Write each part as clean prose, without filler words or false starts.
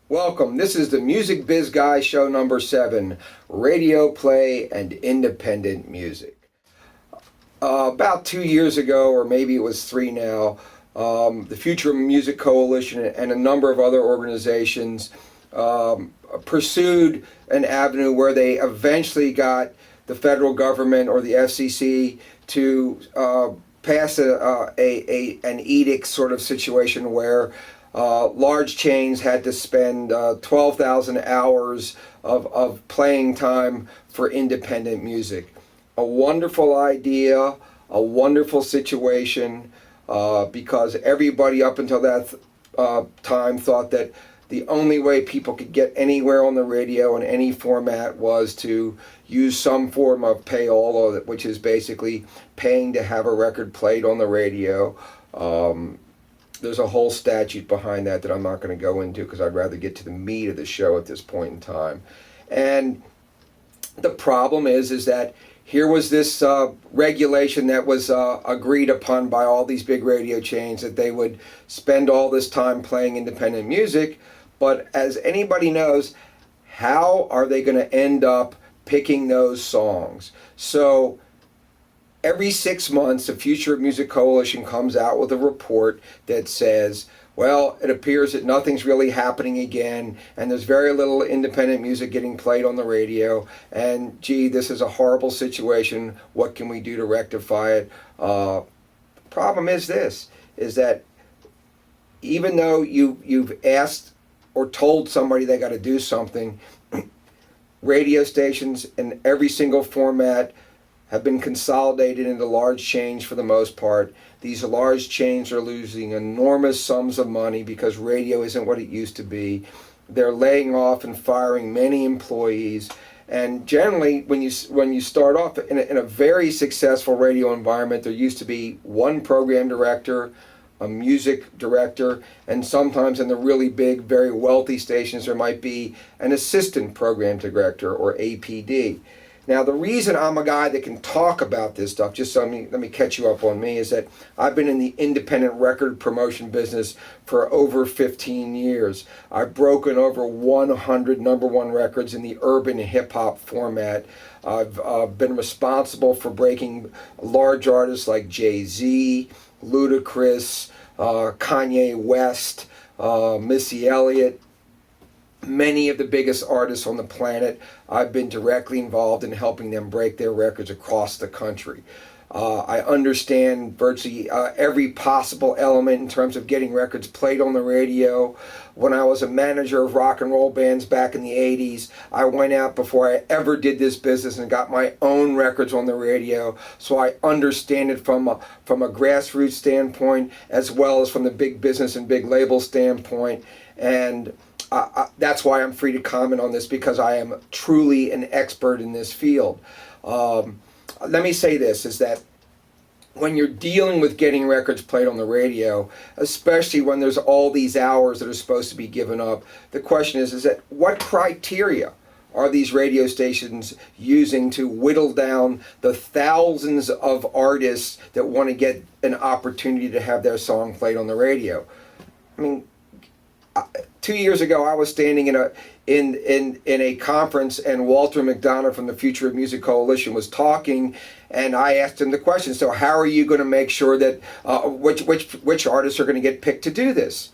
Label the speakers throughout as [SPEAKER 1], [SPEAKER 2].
[SPEAKER 1] Welcome. This is the Music Biz Guy show number 7, radio play and independent music. About 2 years ago, or maybe it was 3 now, the Future of Music Coalition and a number of other organizations pursued an avenue where they eventually got the federal government or the FCC to pass an edict sort of situation where large chains had to spend 12,000 hours of playing time for independent music. A wonderful idea, a wonderful situation, because everybody up until that time thought that the only way people could get anywhere on the radio in any format was to use some form of payola, which is basically paying to have a record played on the radio. There's a whole statute behind that I'm not going to go into because I'd rather get to the meat of the show at this point in time. And the problem is that here was this regulation that was agreed upon by all these big radio chains that they would spend all this time playing independent music. But as anybody knows, how are they going to end up picking those songs? So every 6 months, the Future of Music Coalition comes out with a report that says, well, it appears that nothing's really happening again, and there's very little independent music getting played on the radio, and gee, this is a horrible situation. What can we do to rectify it? Problem is this, is that even though you've asked or told somebody they got to do something, radio stations in every single format have been consolidated into large chains for the most part. These large chains are losing enormous sums of money because radio isn't what it used to be. They're laying off and firing many employees. And generally, when you start off in a very successful radio environment, there used to be one program director, a music director, and sometimes in the really big, very wealthy stations, there might be an assistant program director or APD. Now, the reason I'm a guy that can talk about this stuff, just so let me catch you up on me, is that I've been in the independent record promotion business for over 15 years. I've broken over 100 number one records in the urban hip-hop format. I've been responsible for breaking large artists like Jay-Z, Ludacris, Kanye West, Missy Elliott, many of the biggest artists on the planet. I've been directly involved in helping them break their records across the country. I understand virtually every possible element in terms of getting records played on the radio. When I was a manager of rock and roll bands back in the 80s, I went out before I ever did this business and got my own records on the radio. So I understand it from a grassroots standpoint as well as from the big business and big label standpoint. And that's why I'm free to comment on this, because I am truly an expert in this field. Let me say this, is that when you're dealing with getting records played on the radio, especially when there's all these hours that are supposed to be given up, the question is that what criteria are these radio stations using to whittle down the thousands of artists that want to get an opportunity to have their song played on the radio? I mean, 2 years ago, I was standing in a conference, and Walter McDonough from the Future of Music Coalition was talking, and I asked him the question: so how are you going to make sure that which artists are going to get picked to do this?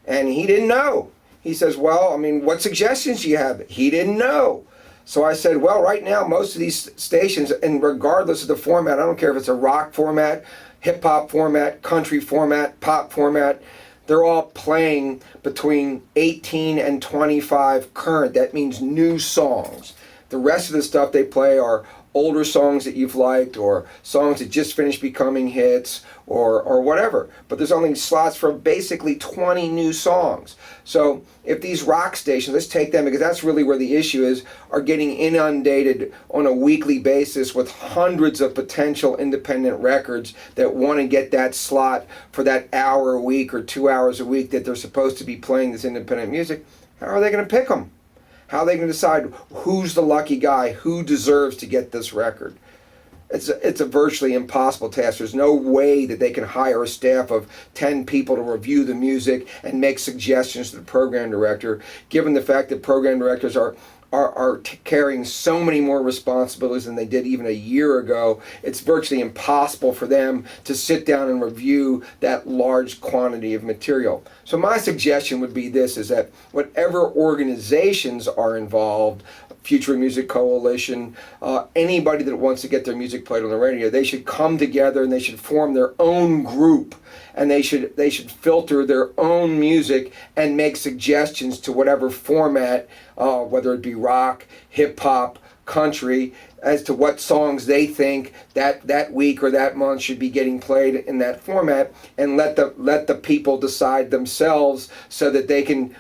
[SPEAKER 1] And he didn't know. He says, well, I mean, what suggestions do you have? He didn't know. So I said, well, right now, most of these stations, and regardless of the format, I don't care if it's a rock format, hip-hop format, country format, pop format, they're all playing between 18 and 25 current. That means new songs. The rest of the stuff they play are older songs that you've liked, or songs that just finished becoming hits, or whatever. But there's only slots for basically 20 new songs. So if these rock stations, let's take them because that's really where the issue is, are getting inundated on a weekly basis with hundreds of potential independent records that want to get that slot for that hour a week or 2 hours a week that they're supposed to be playing this independent music, how are they going to pick them? How are they going to decide who's the lucky guy, who deserves to get this record? it's a virtually impossible task. There's no way that they can hire a staff of 10 people to review the music and make suggestions to the program director, given the fact that program directors are carrying so many more responsibilities than they did even a year ago. It's virtually impossible for them to sit down and review that large quantity of material. So my suggestion would be this, is that whatever organizations are involved, Future Music Coalition, anybody that wants to get their music played on the radio, they should come together and they should form their own group, and they should filter their own music and make suggestions to whatever format, whether it be rock, hip hop, country, as to what songs they think that week or that month should be getting played in that format, and let the people decide themselves, so that they can.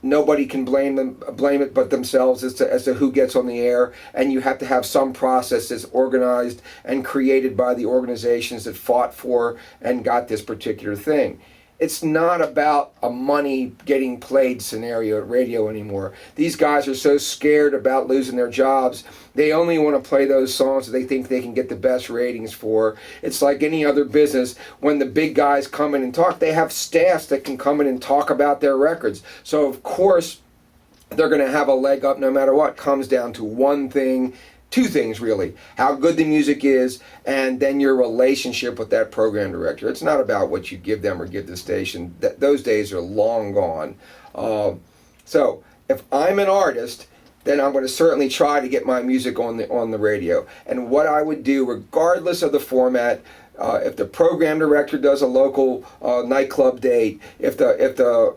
[SPEAKER 1] Nobody can blame it but themselves as to who gets on the air, and you have to have some process that's organized and created by the organizations that fought for and got this particular thing. It's not about a money getting played scenario at radio anymore. These guys are so scared about losing their jobs, they only want to play those songs that they think they can get the best ratings for. It's like any other business. When the big guys come in and talk, they have staffs that can come in and talk about their records. So of course, they're going to have a leg up no matter what. It comes down to one thing, two things really: how good the music is, and then your relationship with that program director. It's not about what you give them or give the station. Those days are long gone. So if I'm an artist, then I'm going to certainly try to get my music on the radio. And what I would do, regardless of the format, if the program director does a local nightclub date, if the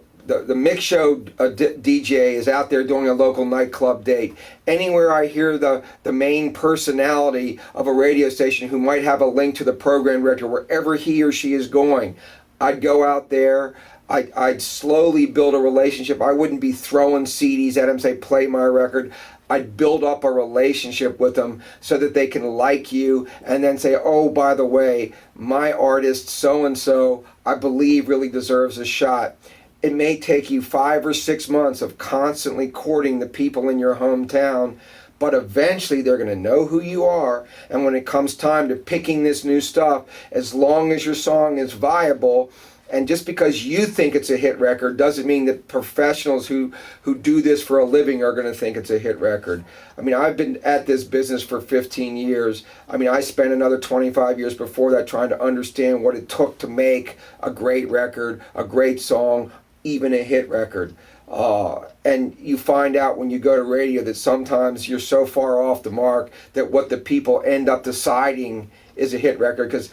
[SPEAKER 1] mix show DJ is out there doing a local nightclub date, anywhere I hear the main personality of a radio station who might have a link to the program director, wherever he or she is going, I'd go out there. I'd slowly build a relationship. I wouldn't be throwing CDs at them, say, play my record. I'd build up a relationship with them so that they can like you, and then say, oh, by the way, my artist so-and-so, I believe, really deserves a shot. It may take you 5 or 6 months of constantly courting the people in your hometown, but eventually they're going to know who you are. And when it comes time to picking this new stuff, as long as your song is viable, and just because you think it's a hit record doesn't mean that professionals who do this for a living are going to think it's a hit record. I mean, I've been at this business for 15 years. I mean, I spent another 25 years before that trying to understand what it took to make a great record, a great song, even a hit record. And you find out when you go to radio that sometimes you're so far off the mark that what the people end up deciding is a hit record, because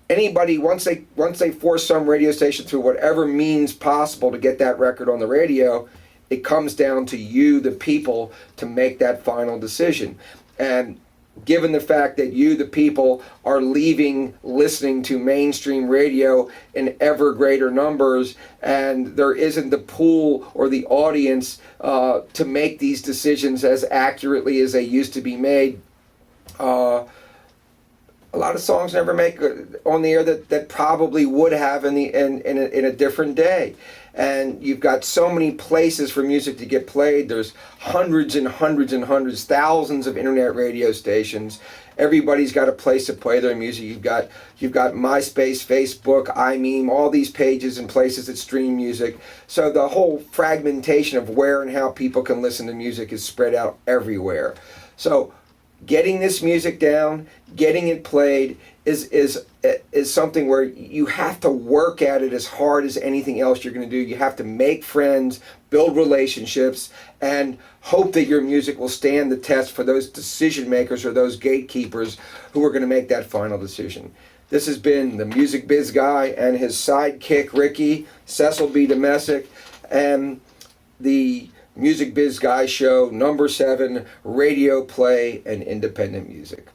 [SPEAKER 1] anybody, once they force some radio station through whatever means possible to get that record on the radio, it comes down to you, the people, to make that final decision. And given the fact that you, the people, are leaving listening to mainstream radio in ever greater numbers, and there isn't the pool or the audience to make these decisions as accurately as they used to be made, a lot of songs never make on the air that probably would have in a different day. And you've got so many places for music to get played. There's hundreds and hundreds and hundreds, thousands of internet radio stations. Everybody's got a place to play their music. You've got MySpace, Facebook, iMeme, all these pages and places that stream music. So the whole fragmentation of where and how people can listen to music is spread out everywhere. So getting this music down, getting it played is something where you have to work at it as hard as anything else you're going to do. You have to make friends, build relationships, and hope that your music will stand the test for those decision makers or those gatekeepers who are going to make that final decision. This has been the Music Biz Guy and his sidekick Ricky, Cecil B. Domesic, and the Music Biz Guy Show, number 7, radio play and independent music.